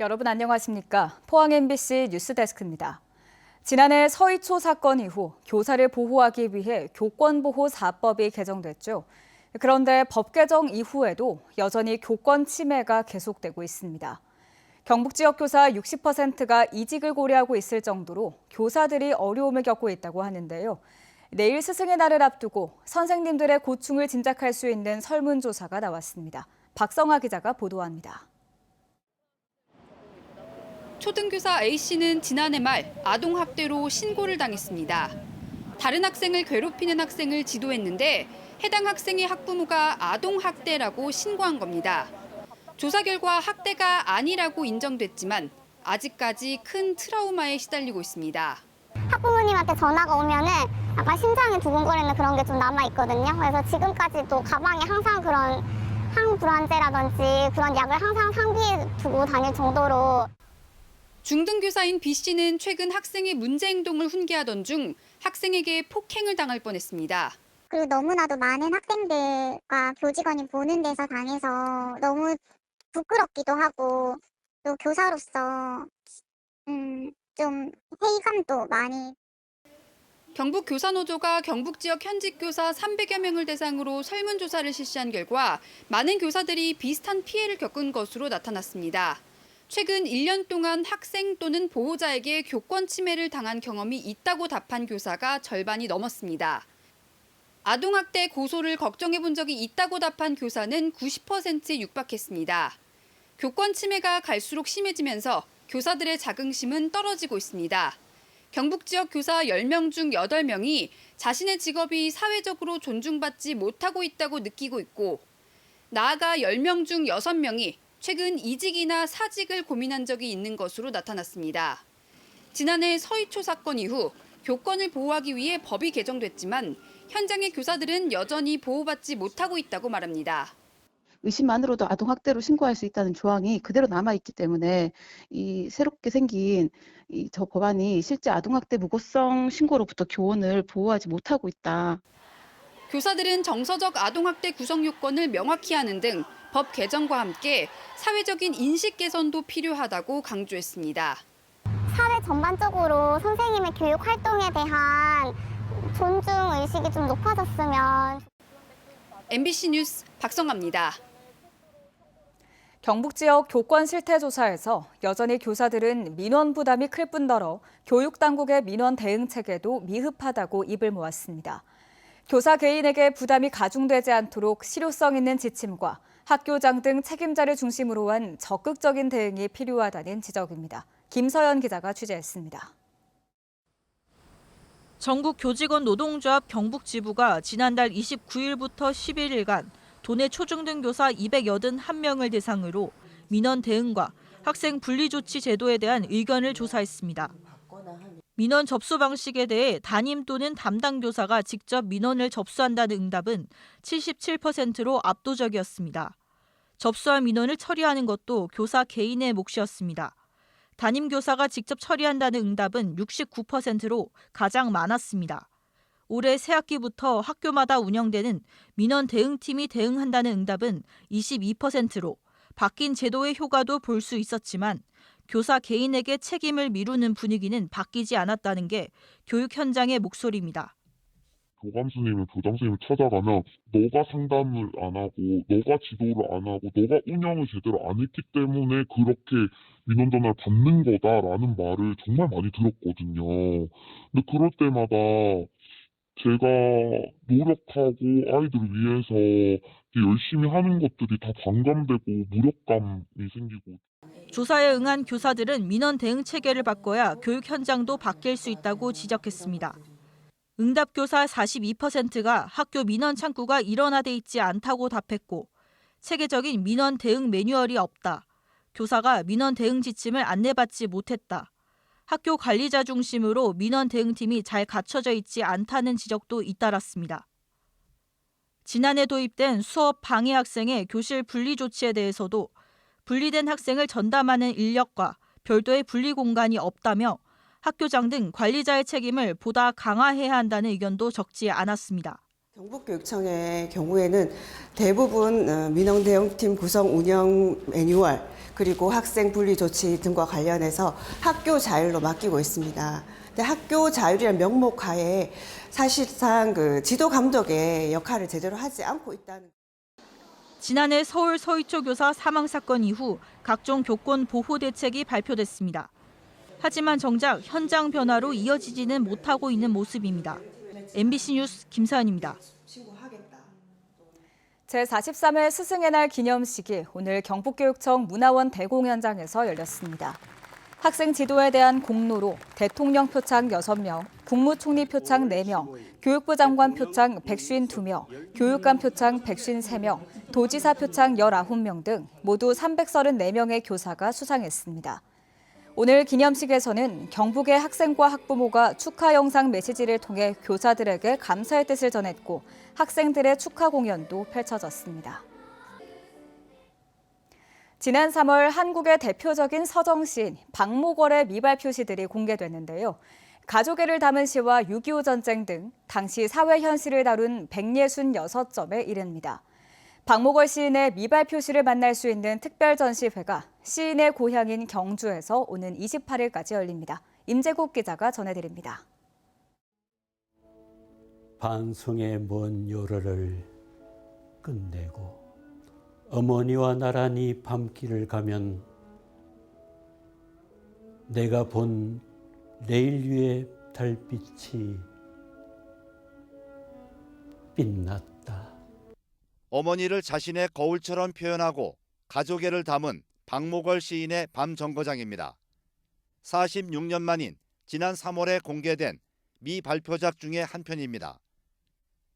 여러분 안녕하십니까? 포항 MBC 뉴스데스크입니다. 지난해 서희초 사건 이후 교사를 보호하기 위해 교권보호4법이 개정됐죠. 그런데 법 개정 이후에도 여전히 교권 침해가 계속되고 있습니다. 경북 지역 교사 60%가 이직을 고려하고 있을 정도로 교사들이 어려움을 겪고 있다고 하는데요. 내일 스승의 날을 앞두고 선생님들의 고충을 짐작할 수 있는 설문조사가 나왔습니다. 박성아 기자가 보도합니다. 초등교사 A씨는 지난해 말 아동학대로 신고를 당했습니다. 다른 학생을 괴롭히는 학생을 지도했는데 해당 학생의 학부모가 아동학대라고 신고한 겁니다. 조사 결과 학대가 아니라고 인정됐지만 아직까지 큰 트라우마에 시달리고 있습니다. 학부모님한테 전화가 오면은 약간 심장이 두근거리는 그런 게 좀 남아있거든요. 그래서 지금까지도 가방에 항상 그런 항불안제라든지 그런 약을 항상 상비에 두고 다닐 정도로. 중등교사인 B씨는 최근 학생의 문제 행동을 훈계하던 중 학생에게 폭행을 당할 뻔했습니다. 그리고 너무나도 많은 학생들과 교직원이 보는 데서 당해서 너무 부끄럽기도 하고 또 교사로서 좀 회의감도 많이. 경북 교사노조가 경북 지역 현직 교사 300여 명을 대상으로 설문조사를 실시한 결과 많은 교사들이 비슷한 피해를 겪은 것으로 나타났습니다. 최근 1년 동안 학생 또는 보호자에게 교권 침해를 당한 경험이 있다고 답한 교사가 절반이 넘었습니다. 아동학대 고소를 걱정해 본 적이 있다고 답한 교사는 90%에 육박했습니다. 교권 침해가 갈수록 심해지면서 교사들의 자긍심은 떨어지고 있습니다. 경북 지역 교사 10명 중 8명이 자신의 직업이 사회적으로 존중받지 못하고 있다고 느끼고 있고, 나아가 10명 중 6명이 최근 이직이나 사직을 고민한 적이 있는 것으로 나타났습니다. 지난해 서희초 사건 이후 교권을 보호하기 위해 법이 개정됐지만 현장의 교사들은 여전히 보호받지 못하고 있다고 말합니다. 의심만으로도 아동학대로 신고할 수 있다는 조항이 그대로 남아있기 때문에 이 새롭게 생긴 저 법안이 실제 아동학대 무고성 신고로부터 교원을 보호하지 못하고 있다. 교사들은 정서적 아동학대 구성 요건을 명확히 하는 등 법 개정과 함께 사회적인 인식 개선도 필요하다고 강조했습니다. 사회 전반적으로 선생님의 교육 활동에 대한 존중 의식이 좀 높아졌으면. MBC 뉴스 박성아입니다. 경북 지역 교권 실태 조사에서 여전히 교사들은 민원 부담이 클 뿐더러 교육 당국의 민원 대응 체계도 미흡하다고 입을 모았습니다. 교사 개인에게 부담이 가중되지 않도록 실효성 있는 지침과 학교장 등 책임자를 중심으로 한 적극적인 대응이 필요하다는 지적입니다. 김서연 기자가 취재했습니다. 전국 교직원 노동조합 경북 지부가 지난달 29일부터 11일간 도내 초중등 교사 281명을 대상으로 민원 대응과 학생 분리 조치 제도에 대한 의견을 조사했습니다. 민원 접수 방식에 대해 담임 또는 담당 교사가 직접 민원을 접수한다는 응답은 77%로 압도적이었습니다. 접수한 민원을 처리하는 것도 교사 개인의 몫이었습니다. 담임 교사가 직접 처리한다는 응답은 69%로 가장 많았습니다. 올해 새 학기부터 학교마다 운영되는 민원 대응팀이 대응한다는 응답은 22%로 바뀐 제도의 효과도 볼 수 있었지만 교사 개인에게 책임을 미루는 분위기는 바뀌지 않았다는 게 교육 현장의 목소리입니다. 교감 선생님을 교장 선생님을 찾아가면 너가 상담을 안 하고 너가 지도를 안 하고 너가 운영을 제대로 안 했기 때문에 그렇게 민원 전화를 받는 거다라는 말을 정말 많이 들었거든요. 근데 그럴 때마다 제가 노력하고 아이들을 위해서 열심히 하는 것들이 다 반감되고 무력감이 생기고. 조사에 응한 교사들은 민원 대응 체계를 바꿔야 교육 현장도 바뀔 수 있다고 지적했습니다. 응답 교사 42%가 학교 민원 창구가 일원화돼 있지 않다고 답했고, 체계적인 민원 대응 매뉴얼이 없다, 교사가 민원 대응 지침을 안내받지 못했다, 학교 관리자 중심으로 민원 대응팀이 잘 갖춰져 있지 않다는 지적도 잇따랐습니다. 지난해 도입된 수업 방해 학생의 교실 분리 조치에 대해서도 분리된 학생을 전담하는 인력과 별도의 분리 공간이 없다며 학교장 등 관리자의 책임을 보다 강화해야 한다는 의견도 적지 않았습니다. 경북교육청의 경우에는 대부분 민원 대응팀 구성 운영 매뉴얼, 그리고 학생 분리 조치 등과 관련해서 학교 자율로 맡기고 있습니다. 근데 학교 자율이라는 명목 하에 사실상 그 지도 감독의 역할을 제대로 하지 않고 있다는. 지난해 서울 서희초 교사 사망 사건 이후 각종 교권 보호 대책이 발표됐습니다. 하지만 정작 현장 변화로 이어지지는 못하고 있는 모습입니다. MBC 뉴스 김사연입니다. 제43회 스승의 날 기념식이 오늘 경북교육청 문화원 대공연장에서 열렸습니다. 학생 지도에 대한 공로로 대통령 표창 6명, 국무총리 표창 4명, 교육부 장관 표창 152명, 교육감 표창 153명, 도지사 표창 19명 등 모두 334명의 교사가 수상했습니다. 오늘 기념식에서는 경북의 학생과 학부모가 축하 영상 메시지를 통해 교사들에게 감사의 뜻을 전했고 학생들의 축하 공연도 펼쳐졌습니다. 지난 3월 한국의 대표적인 서정시인 박목월의 미발 표시들이 공개됐는데요. 가족애를 담은 시와 6.25 전쟁 등 당시 사회 현실을 다룬 166점에 이릅니다. 박목월 시인의 미발 표시를 만날 수 있는 특별 전시회가 시인의 고향인 경주에서 오는 28일까지 열립니다. 임재국 기자가 전해드립니다. 반송의 먼 요로를 끝내고 어머니와 나란히 밤길을 가면 내가 본 레일 위의 달빛이 빛났다. 어머니를 자신의 거울처럼 표현하고 가족애를 담은 박목월 시인의 밤정거장입니다. 46년 만인 지난 3월에 공개된 미 발표작 중에 한 편입니다.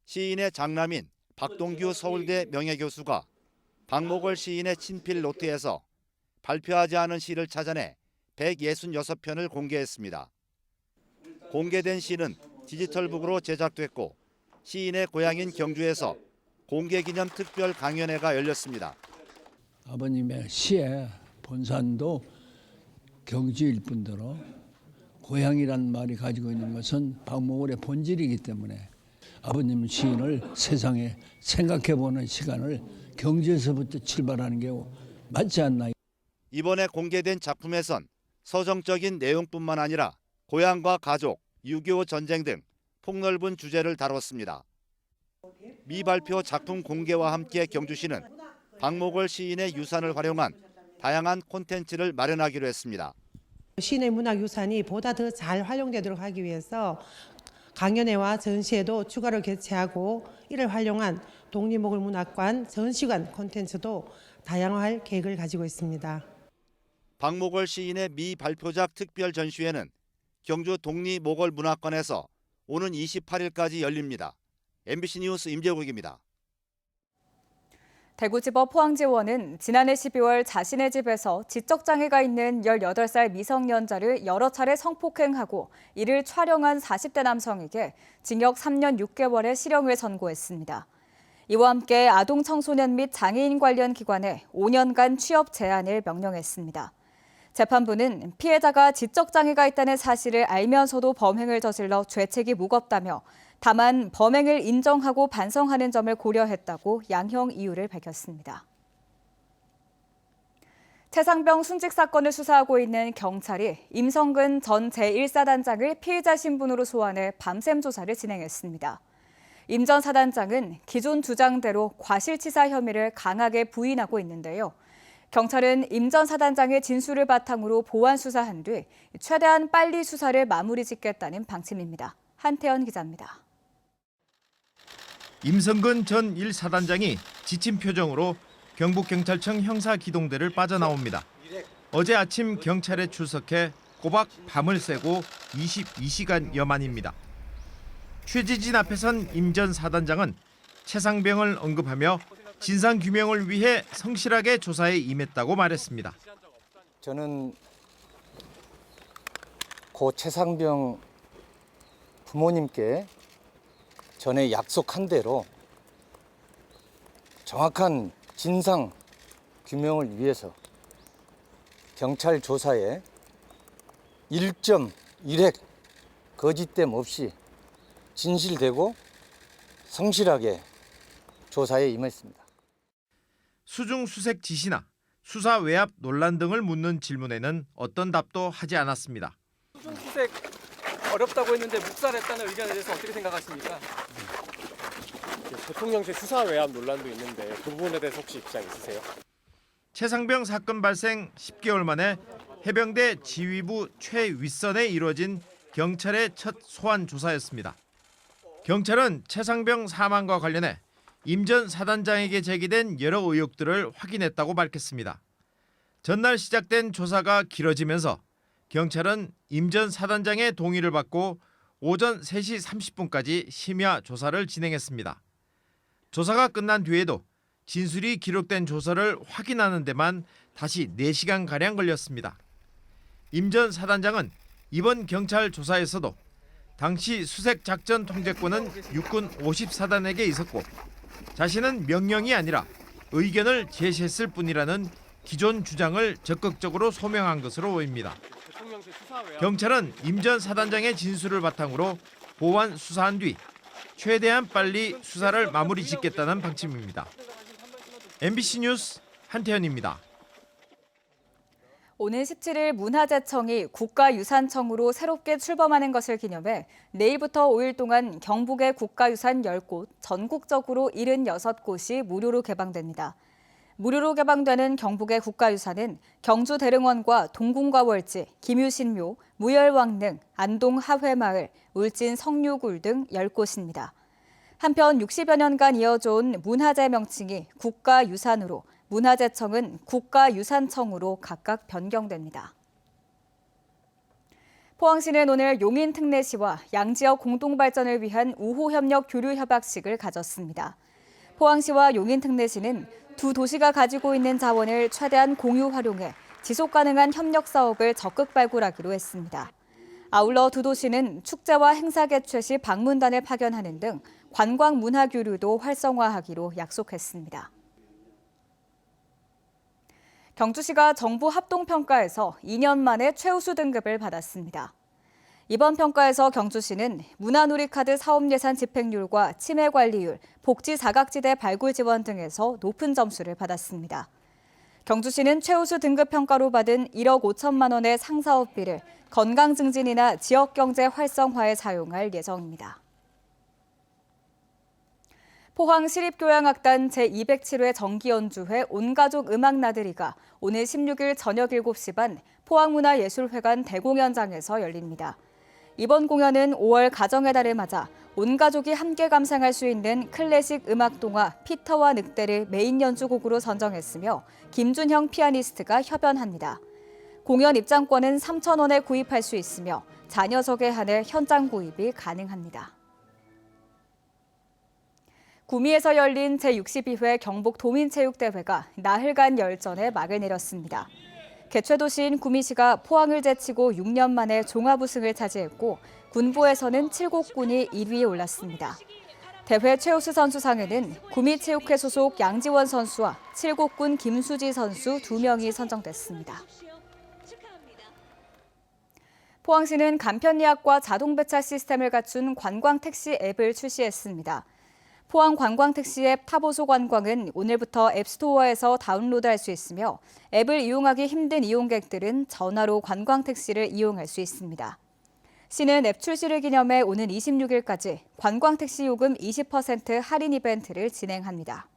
시인의 장남인 박동규 서울대 명예교수가 박목월 시인의 친필 노트에서 발표하지 않은 시를 찾아내 166편을 공개했습니다. 공개된 시는 디지털북으로 제작됐고 시인의 고향인 경주에서 공개기념 특별 강연회가 열렸습니다. 아버님의 시의 본산도 경주일 뿐더러 고향이란 말이 가지고 있는 것은 박목월의 본질이기 때문에 아버님 시인을 세상에 생각해보는 시간을 경주에서부터 출발하는 게 맞지 않나. 이번에 공개된 작품에선 서정적인 내용뿐만 아니라 고향과 가족, 6.25 전쟁 등 폭넓은 주제를 다뤘습니다. 미발표 작품 공개와 함께 경주시는 박목월 시인의 유산을 활용한 다양한 콘텐츠를 마련하기로 했습니다. 시인의 문화유산이 보다 더 잘 활용되도록 하기 위해서 강연회와 전시회도 추가로 개최하고 이를 활용한 독립목을문학관 전시관 콘텐츠도 다양화할 계획을 가지고 있습니다. 박목월 시인의 미발표작 특별 전시회는 경주 독립목을문학관에서 오는 28일까지 열립니다. MBC 뉴스 임재국입니다. 대구지법 포항지원은 지난해 12월 자신의 집에서 지적장애가 있는 18살 미성년자를 여러 차례 성폭행하고 이를 촬영한 40대 남성에게 징역 3년 6개월의 실형을 선고했습니다. 이와 함께 아동 청소년 및 장애인 관련 기관에 5년간 취업 제한을 명령했습니다. 재판부는 피해자가 지적장애가 있다는 사실을 알면서도 범행을 저질러 죄책이 무겁다며 다만 범행을 인정하고 반성하는 점을 고려했다고 양형 이유를 밝혔습니다. 최상병 순직 사건을 수사하고 있는 경찰이 임성근 전 제1사단장을 피의자 신분으로 소환해 밤샘 조사를 진행했습니다. 임 전 사단장은 기존 주장대로 과실치사 혐의를 강하게 부인하고 있는데요. 경찰은 임 전 사단장의 진술을 바탕으로 보완 수사한 뒤 최대한 빨리 수사를 마무리 짓겠다는 방침입니다. 한태연 기자입니다. 임성근 전 1사단장이 지친 표정으로 경북경찰청 형사기동대를 빠져나옵니다. 어제 아침 경찰에 출석해 꼬박 밤을 새고 22시간여 만입니다. 취재진 앞에선 임 전 사단장은 최상병을 언급하며 진상규명을 위해 성실하게 조사에 임했다고 말했습니다. 저는 고 최상병 부모님께 전에 약속한 대로 정확한 진상 규명을 위해서 경찰 조사에 1.1획 거짓됨 없이 진실되고 성실하게 조사에 임했습니다. 수중 수색 지시나 수사 외압 논란 등을 묻는 질문에는 어떤 답도 하지 않았습니다. 수중수색 어렵다고 했는데 묵살했다는 의견에 대해서 어떻게 생각하십니까? 대통령실 수사 외압 논란도 있는데 그 부분에 대해서 혹시 입장 있으세요? 최상병 사건 발생 10개월 만에 해병대 지휘부 최윗선에 이루어진 경찰의 첫 소환 조사였습니다. 경찰은 최상병 사망과 관련해 임 전 사단장에게 제기된 여러 의혹들을 확인했다고 밝혔습니다. 전날 시작된 조사가 길어지면서 경찰은 임 전 사단장의 동의를 받고 오전 3시 30분까지 심야 조사를 진행했습니다. 조사가 끝난 뒤에도 진술이 기록된 조서를 확인하는 데만 다시 4시간가량 걸렸습니다. 임 전 사단장은 이번 경찰 조사에서도 당시 수색작전 통제권은 육군 54단에게 있었고 자신은 명령이 아니라 의견을 제시했을 뿐이라는 기존 주장을 적극적으로 소명한 것으로 보입니다. 경찰은 임 전 사단장의 진술을 바탕으로 보완 수사한 뒤 최대한 빨리 수사를 마무리 짓겠다는 방침입니다. MBC 뉴스 한태현입니다. 오는 17일 문화재청이 국가유산청으로 새롭게 출범하는 것을 기념해 내일부터 5일 동안 경북의 국가유산 10곳, 전국적으로 76곳이 무료로 개방됩니다. 무료로 개방되는 경북의 국가유산은 경주 대릉원과 동궁과 월지, 김유신묘, 무열왕릉, 안동 하회마을, 울진 성류굴 등 10곳입니다. 한편 60여 년간 이어져온 문화재 명칭이 국가유산으로 문화재청은 국가유산청으로 각각 변경됩니다. 포항시는 오늘 용인 특례시와 양지역 공동발전을 위한 우호협력 교류협약식을 가졌습니다. 포항시와 용인 특례시는 두 도시가 가지고 있는 자원을 최대한 공유 활용해 지속가능한 협력 사업을 적극 발굴하기로 했습니다. 아울러 두 도시는 축제와 행사 개최 시 방문단을 파견하는 등 관광 문화 교류도 활성화하기로 약속했습니다. 경주시가 정부 합동평가에서 2년 만에 최우수 등급을 받았습니다. 이번 평가에서 경주시는 문화누리카드 사업예산 집행률과 치매관리율, 복지 사각지대 발굴 지원 등에서 높은 점수를 받았습니다. 경주시는 최우수 등급 평가로 받은 1억 5천만 원의 상사업비를 건강 증진이나 지역경제 활성화에 사용할 예정입니다. 포항 시립교향악단 제207회 정기연주회 온가족 음악나들이가 오늘 16일 저녁 7시 반 포항문화예술회관 대공연장에서 열립니다. 이번 공연은 5월 가정의 달을 맞아 온 가족이 함께 감상할 수 있는 클래식 음악 동화 피터와 늑대를 메인 연주곡으로 선정했으며 김준형 피아니스트가 협연합니다. 공연 입장권은 3,000원에 구입할 수 있으며 자녀석에 한해 현장 구입이 가능합니다. 구미에서 열린 제62회 경북 도민체육대회가 나흘간 열전에 막을 내렸습니다. 개최도시인 구미시가 포항을 제치고 6년 만에 종합우승을 차지했고 군부에서는 7곡군이 1위에 올랐습니다. 대회 최우수 선수상에는 구미체육회 소속 양지원 선수와 7곡군 김수지 선수 2명이 선정됐습니다. 포항시는 간편예약과 자동배차 시스템을 갖춘 관광택시 앱을 출시했습니다. 포항 관광택시 앱 타보소 관광은 오늘부터 앱스토어에서 다운로드할 수 있으며 앱을 이용하기 힘든 이용객들은 전화로 관광택시를 이용할 수 있습니다. 시는 앱 출시를 기념해 오는 26일까지 관광택시 요금 20% 할인 이벤트를 진행합니다.